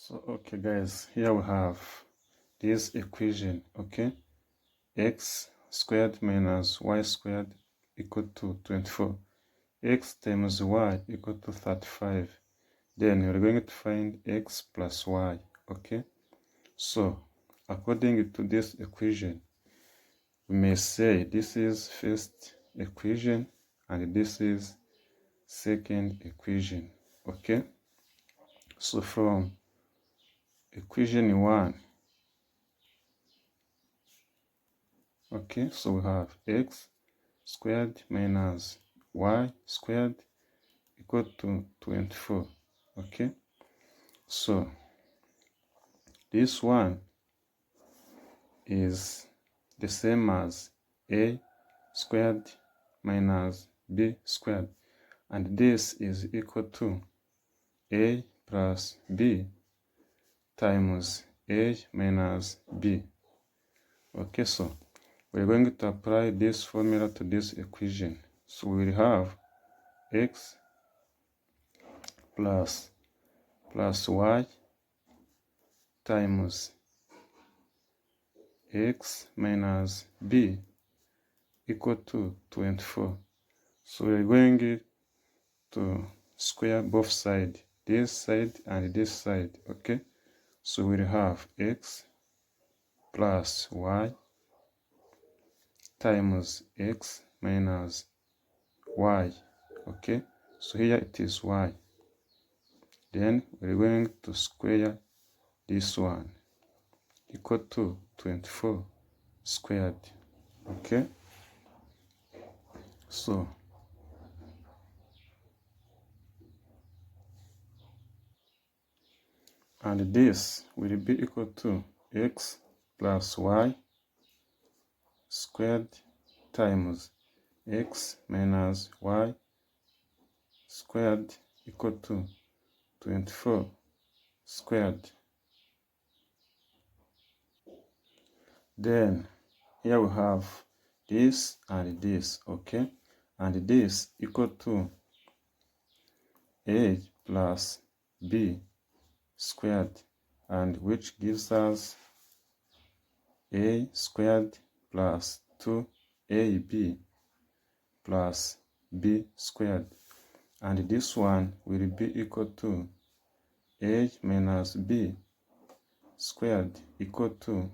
So okay guys, here we have this equation, okay? X squared minus y squared equal to 24. X times y equal to 35. Then we're going to find x plus y, okay? So according to this equation, we may say this is first equation and this is second equation, okay? So from equation 1, okay, so we have x squared minus y squared equal to 24, okay? So this one is the same as a squared minus b squared, and this is equal to a plus b times a minus b. Okay, so we're going to apply this formula to this equation. So we will have x plus y times x minus b equal to 24. So we're going to square both sides, this side and this side, okay? So we'll have x plus y times x minus y, okay? So here it is y. Then we're going to square this one, equal to 24 squared, okay? So and this will be equal to x plus y squared times x minus y squared equal to 24 squared. Then here we have this and this, okay? And this equal to a plus b squared, and which gives us a squared plus 2ab plus b squared, and this one will be equal to a minus b squared equal to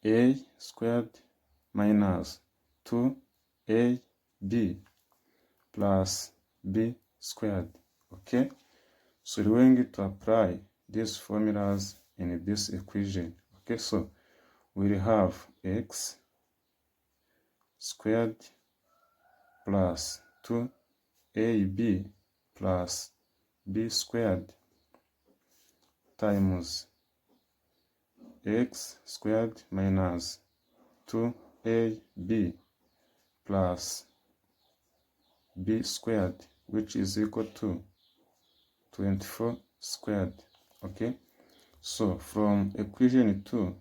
a squared minus 2ab plus b squared, okay? So we're going to apply these formulas in this equation, okay? So we'll have x squared plus 2ab plus b squared times x squared minus 2ab plus b squared, which is equal to 24 squared, okay? So from equation 2,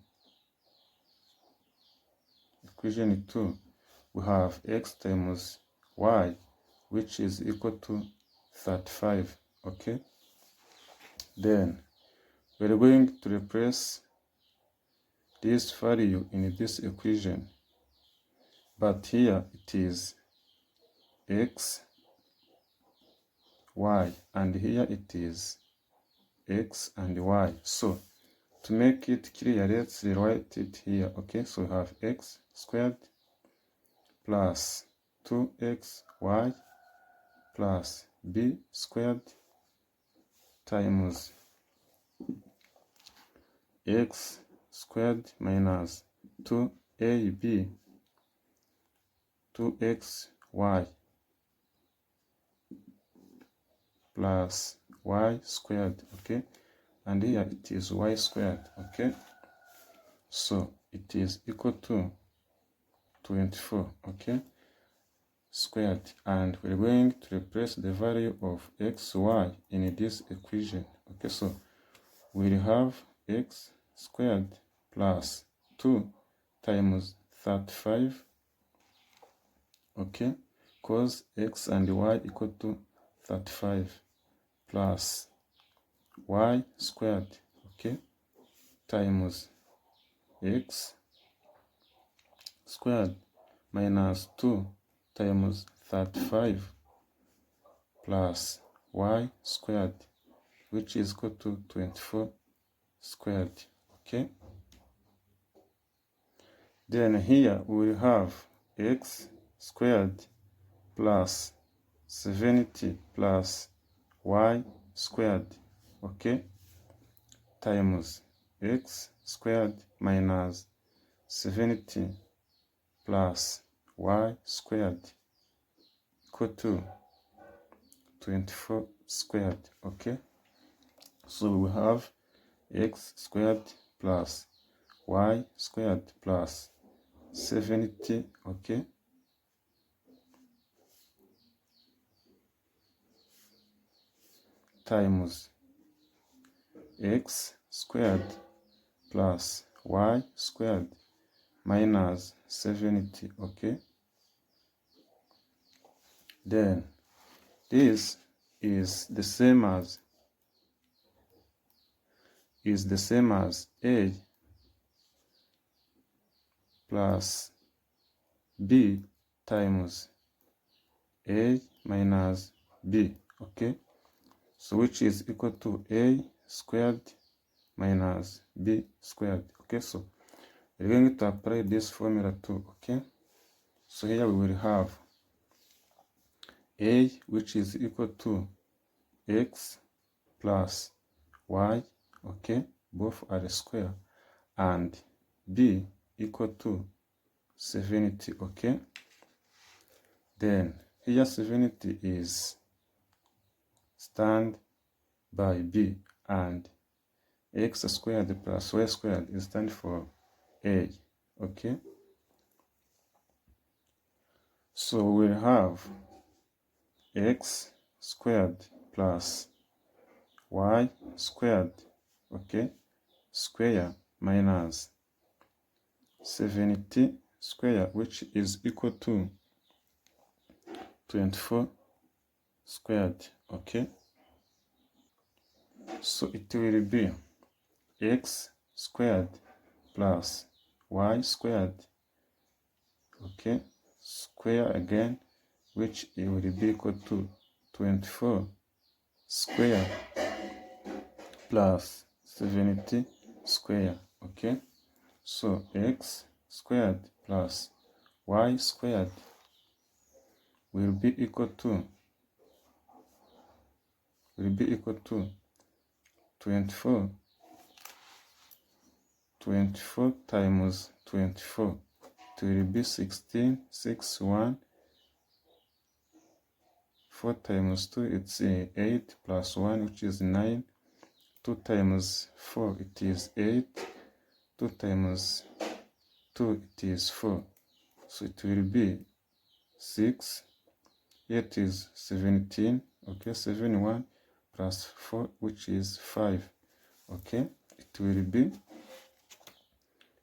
we have x times y, which is equal to 35, okay? Then we're going to replace this value in this equation, but here it is x, y, and here it is x and y. So to make it clear, let's rewrite it here, okay? So we have x squared plus 2xy plus b squared times x squared minus 2ab 2xy plus y squared, okay? And here it is y squared, okay? So it is equal to 24, okay, squared, and we're going to replace the value of xy in this equation, okay? So we'll have x squared plus 2 times 35, okay, because x and y equal to 35, plus y squared, okay, times x squared minus 2 times 35 plus y squared, which is equal to 24 squared, okay. Then here we will have x squared plus 70 plus y squared, okay, times x squared minus 70 plus y squared equal to 24 squared, okay. So we have x squared plus y squared plus 70, okay, times x squared plus y squared minus 70, okay. Then this is the same as a plus b times a minus b, okay. So which is equal to a squared minus b squared, okay. So we're going to apply this formula too, okay. So here we will have a, which is equal to x plus y, okay, both are the square, and b equal to 70, okay. Then here 70 is stand by b, and x squared plus y squared is stand for a, okay. So we'll have x squared plus y squared, okay, square minus 70 square, which is equal to 24 squared, okay. So it will be x squared plus y squared, okay, square again, which it will be equal to 24 square plus 70 square, okay. So x squared plus y squared will be equal to 24 times 24, it will be 16, 6, 1, 4 times 2, it's 8 plus 1, which is 9, 2 times 4, it is 8, 2 times 2, it is 4, so it will be 6, 8 is 17, okay, 71 plus 4, which is 5, okay, it will be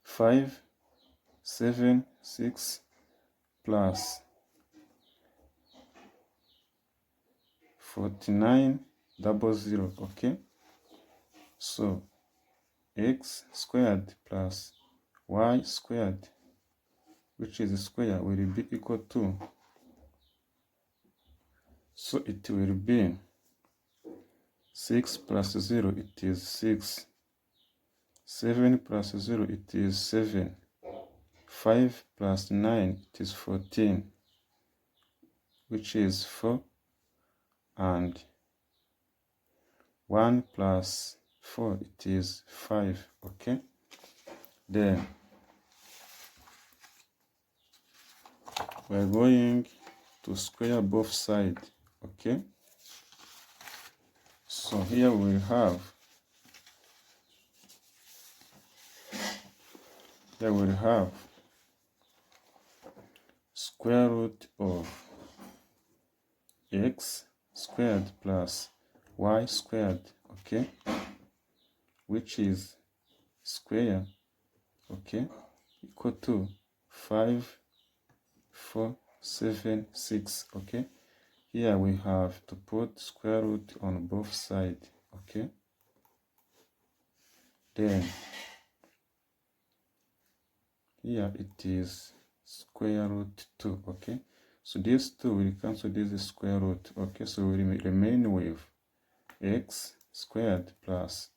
5, 7, 6 plus 49, 00, okay. So x squared plus y squared, which is a square, will be equal to, so it will be 6 plus 0, it is 6, 7 plus 0, it is 7, 5 plus 9, it is 14, which is 4, and 1 plus 4, it is 5, okay. Then we're going to square both sides, okay. So here we have square root of x squared plus y squared, okay, which is square, okay, equal to 5, 4, 7, 6, okay. here we have to put square root on both sides, okay? Then here it is square root 2, okay? So this 2 will cancel this square root, okay? So we remain with x squared plus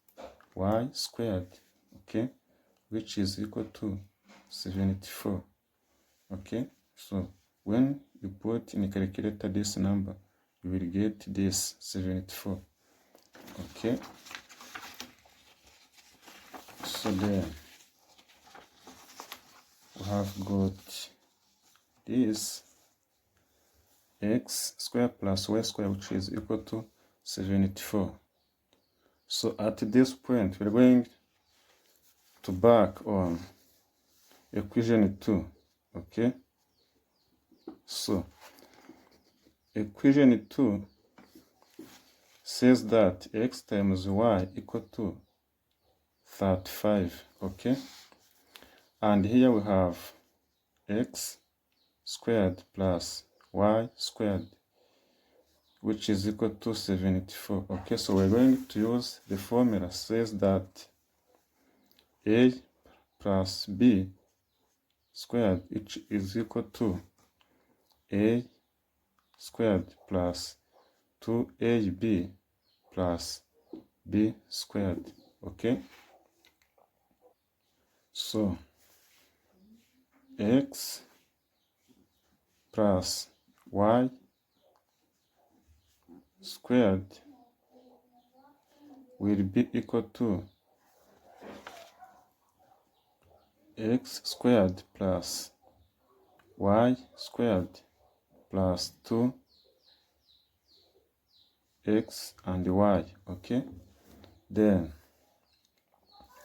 y squared, okay? Which is equal to 74, okay? So when you put in a calculator this number, you will get this 74, okay? So then we have got this x squared plus y squared, which is equal to 74. So at this point, we're going to back on equation 2, okay? So equation 2 says that x times y equal to 35, okay? And here we have x squared plus y squared, which is equal to 74, okay? So we're going to use the formula says that a plus b squared, which is equal to a squared plus 2ab plus b squared, okay? So x plus y squared will be equal to x squared plus y squared plus 2x and y, okay? Then,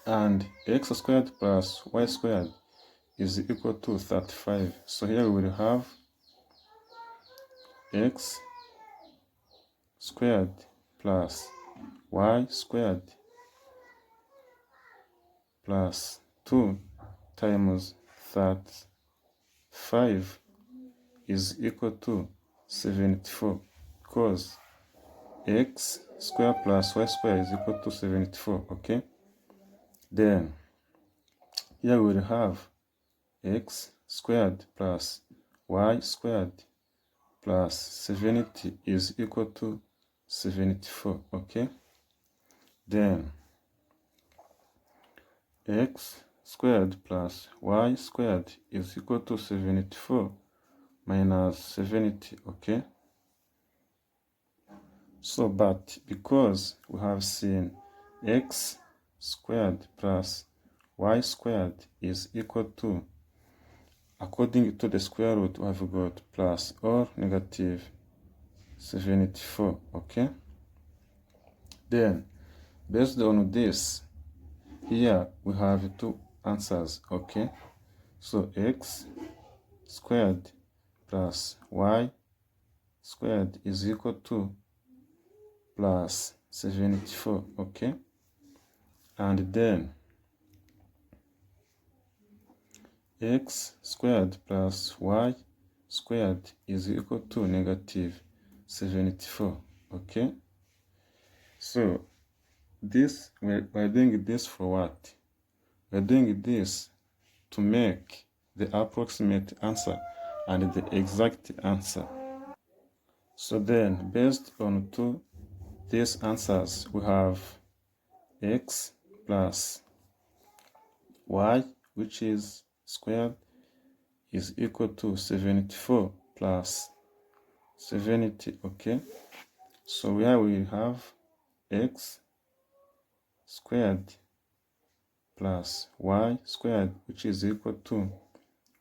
and x squared plus y squared is equal to 35. So here we will have x squared plus y squared plus 2 times 35 is equal to 74, because x squared plus y squared is equal to 74, okay? Then here we will have x squared plus y squared plus 70 is equal to 74, okay? Then x squared plus y squared is equal to 74 minus 70, okay? So, but because we have seen x squared plus y squared is equal to, according to the square root, we have got plus or negative 74, okay? Then, based on this, here we have two answers, okay? So x squared plus y squared is equal to plus 74, okay? And then x squared plus y squared is equal to negative 74, okay? So this, we're doing this for what? We're doing this to make the approximate answer and the exact answer. So then, based on these answers, we have x plus y, which is squared, is equal to 74 plus 70, okay? So here we have x squared plus y squared, which is equal to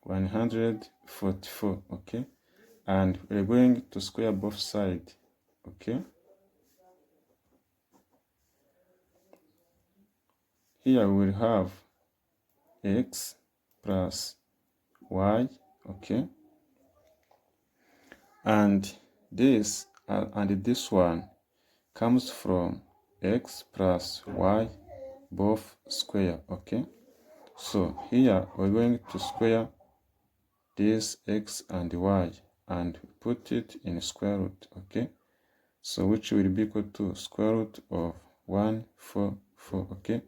144, okay? And we're going to square both sides, okay? Here we will have x plus y, okay? And this one comes from x plus y both square, okay? So here we're going to square this x and y, and put it in square root. Okay, so which will be equal to square root of 144. Okay,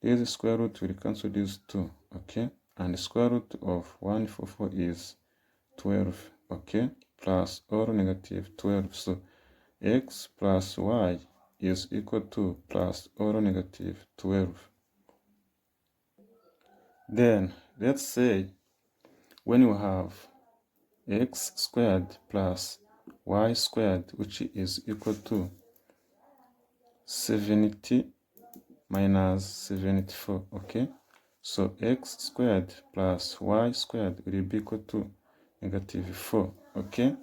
this square root will cancel these two. Okay, and the square root of 144 is 12. Okay, plus or negative 12. So x plus y is equal to plus or negative 12. Then let's say when you have x squared plus y squared, which is equal to 70 minus 74. Okay, so x squared plus y squared will be equal to negative 4. Okay,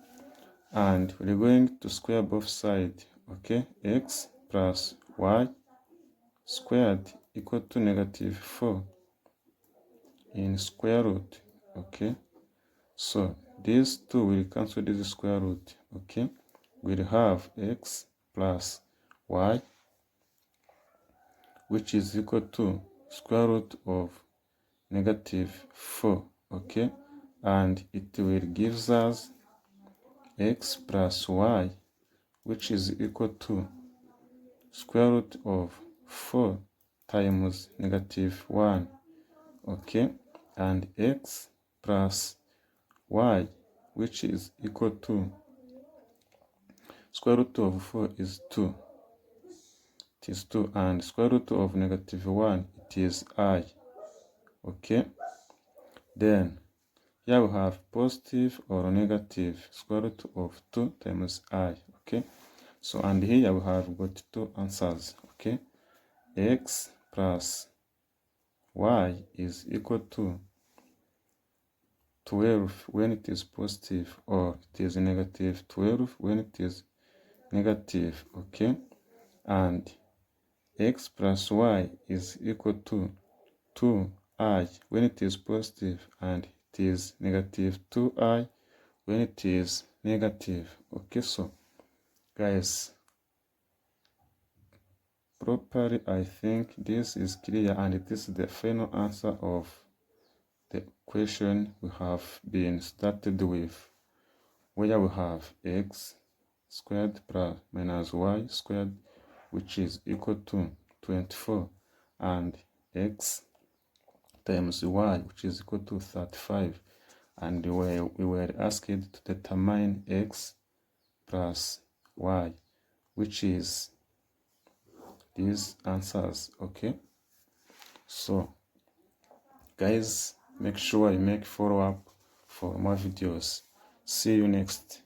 and we're going to square both sides. Okay, x plus y squared equal to negative 4 in square root. Okay, so these two will cancel this square root. Okay, we'll have x plus y, which is equal to square root of negative 4. Okay, and it will give us x plus y, which is equal to square root of 4 times negative 1. Okay, and x plus y, which is equal to square root of 4 is 2. It is 2, and square root of negative 1, it is I. Okay, then here we have positive or negative square root of 2 times I. Okay, so and here we have got two answers. Okay, x plus y is equal to 12 when it is positive, or it is negative 12 when it is negative. Okay, and x plus y is equal to 2i when it is positive, and it is negative 2i when it is negative. Okay, so guys, properly I think this is clear, and this is the final answer of the question we have been started with, where we have x squared plus minus y squared, which is equal to 24, and x times y, which is equal to 35, and we were asked to determine x plus y, which is these answers. Okay, so guys, make sure you make follow up for more videos. See you next.